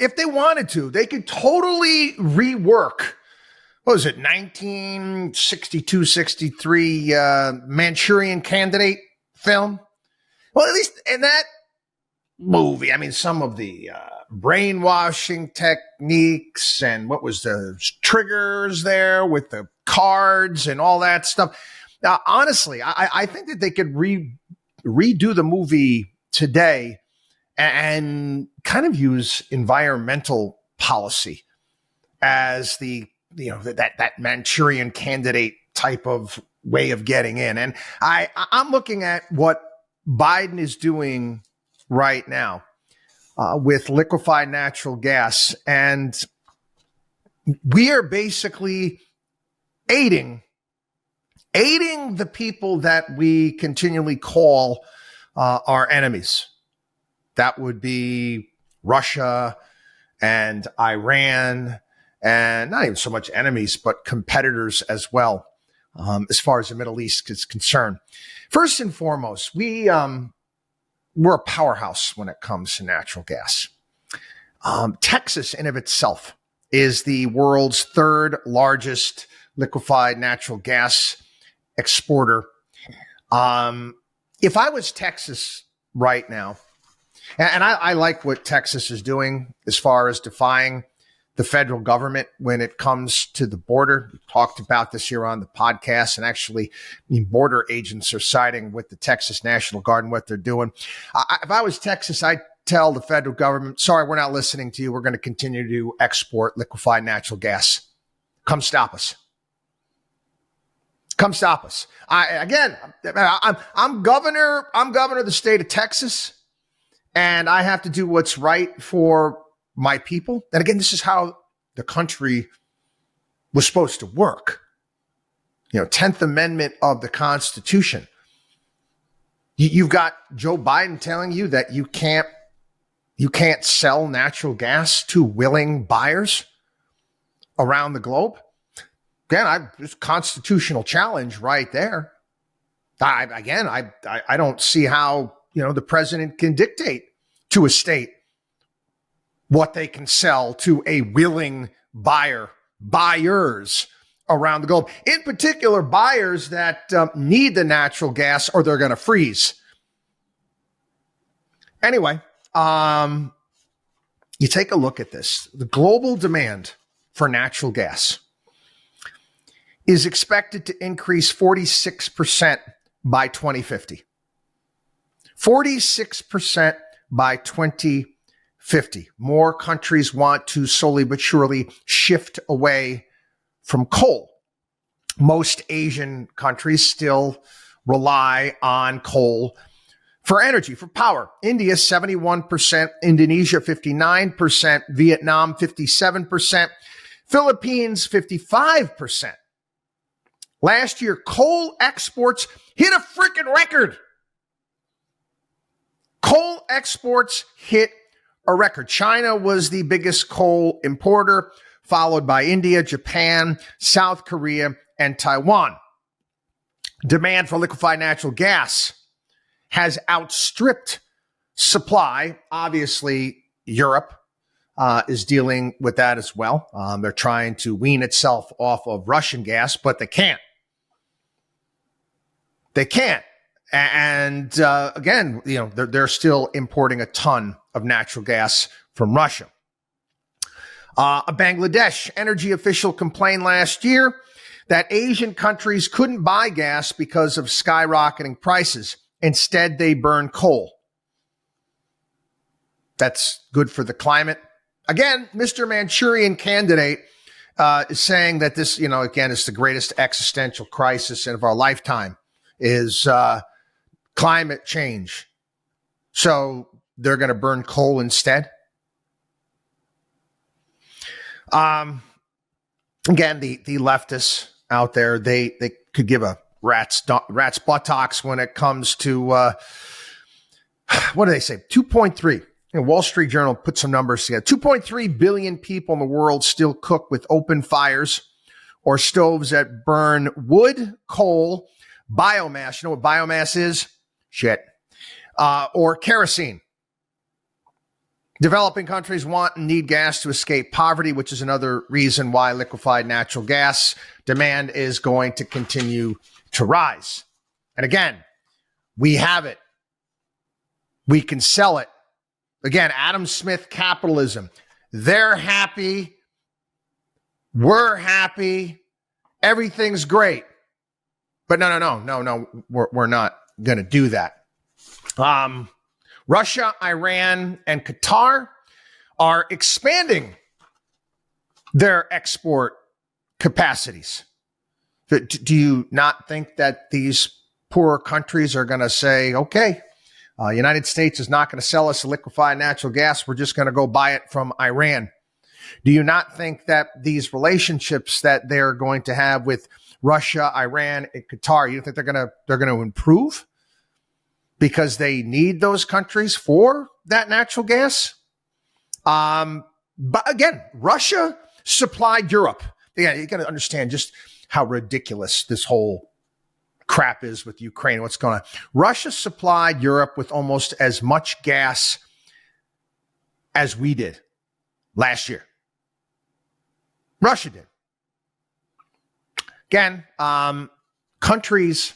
if they wanted to, they could totally rework, what was it, 1962, 63 Manchurian Candidate film? Well, at least in that movie, I mean, some of the brainwashing techniques and what was the triggers there with the cards and all that stuff. Now, honestly, I think that they could redo the movie today and kind of use environmental policy as that Manchurian Candidate type of way of getting in. And I'm looking at what Biden is doing right now with liquefied natural gas, and we are basically aiding the people that we continually call our enemies. That would be Russia and Iran, and not even so much enemies, but competitors as well, as far as the Middle East is concerned. First and foremost, we're a powerhouse when it comes to natural gas. Texas, in of itself, is the world's third largest liquefied natural gas exporter. If I was Texas right now, and I like what Texas is doing as far as defying the federal government when it comes to the border. We talked about this here on the podcast, and actually, border agents are siding with the Texas National Guard and what they're doing. If I was Texas, I'd tell the federal government, sorry, we're not listening to you. We're going to continue to export liquefied natural gas. Come stop us. Come stop us. I'm governor of the state of Texas, and I have to do what's right for my people. And again, this is how the country was supposed to work. 10th Amendment of the Constitution. You've got Joe Biden telling you that you can't sell natural gas to willing buyers around the globe. Again, it's a constitutional challenge right there. I don't see how, the president can dictate to a state what they can sell to a willing buyers around the globe. In particular, buyers that need the natural gas or they're going to freeze. Anyway, you take a look at this. The global demand for natural gas is expected to increase 46% by 2050. 46% by 2050. More countries want to slowly but surely shift away from coal. Most Asian countries still rely on coal for energy, for power. India, 71%, Indonesia, 59%, Vietnam, 57%, Philippines, 55%. Last year, coal exports hit a freaking record. Coal exports hit a record. China was the biggest coal importer, followed by India, Japan, South Korea, and Taiwan. Demand for liquefied natural gas has outstripped supply. Obviously, Europe is dealing with that as well. They're trying to wean itself off of Russian gas, but they can't. They can't. And again, they're still importing a ton of natural gas from Russia. A Bangladesh energy official complained last year that Asian countries couldn't buy gas because of skyrocketing prices. Instead, they burn coal. That's good for the climate. Again, Mr. Manchurian Candidate is saying that this, again, is the greatest existential crisis of our lifetime, is climate change. So they're going to burn coal instead. Again, the leftists out there, they could give a rat's buttocks when it comes to, what do they say? 2.3. Wall Street Journal put some numbers together. 2.3 billion people in the world still cook with open fires or stoves that burn wood, coal, biomass. You know what biomass is? Shit. Or kerosene. Developing countries want and need gas to escape poverty, which is another reason why liquefied natural gas demand is going to continue to rise. And again, we have it. We can sell it. Again, Adam Smith capitalism. They're happy. We're happy. Everything's great. But no, we're not going to do that. Russia, Iran, and Qatar are expanding their export capacities. Do you not think that these poorer countries are going to say, okay, United States is not going to sell us liquefied natural gas. We're just going to go buy it from Iran. Do you not think that these relationships that they're going to have with Russia, Iran, and Qatar, you think they're going to improve because they need those countries for that natural gas? But again, Russia supplied Europe. Again, you got to understand just how ridiculous this whole crap is with Ukraine. What's going on? Russia supplied Europe with almost as much gas as we did last year. Russia did. Again, countries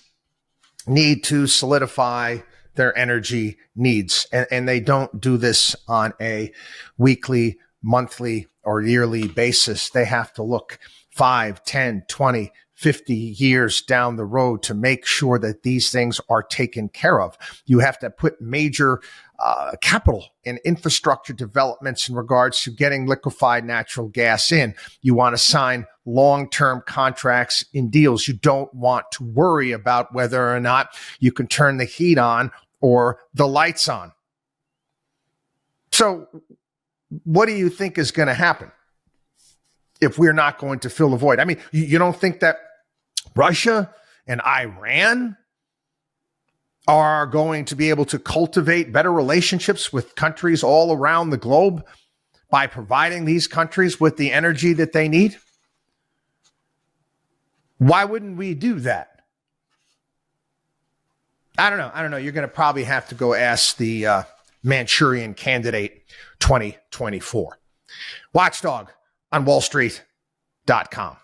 need to solidify their energy needs, and they don't do this on a weekly, monthly, or yearly basis. They have to look 5, 10, 20, 50 years down the road to make sure that these things are taken care of. You have to put major capital and infrastructure developments in regards to getting liquefied natural gas in. You want to sign long-term contracts in deals. You don't want to worry about whether or not you can turn the heat on or the lights on. So what do you think is going to happen if we're not going to fill the void? I mean, you don't think that Russia and Iran are going to be able to cultivate better relationships with countries all around the globe by providing these countries with the energy that they need? Why wouldn't we do that? I don't know. You're going to probably have to go ask the Manchurian Candidate 2024. WatchDog on WallStreet.com.